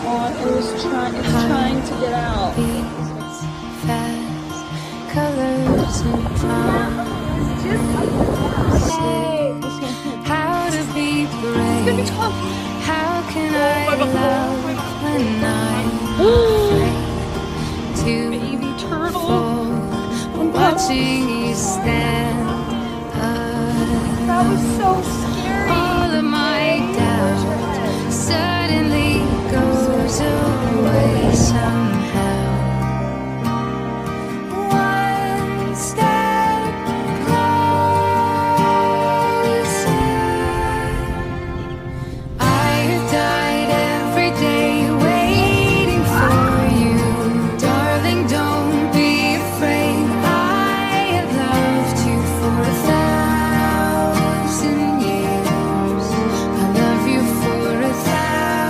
It's trying to get out. Beats fast, colors and promises. How to be brave? How can I love when I'm afraid to Baby turtle. fall? I'm watching you stand.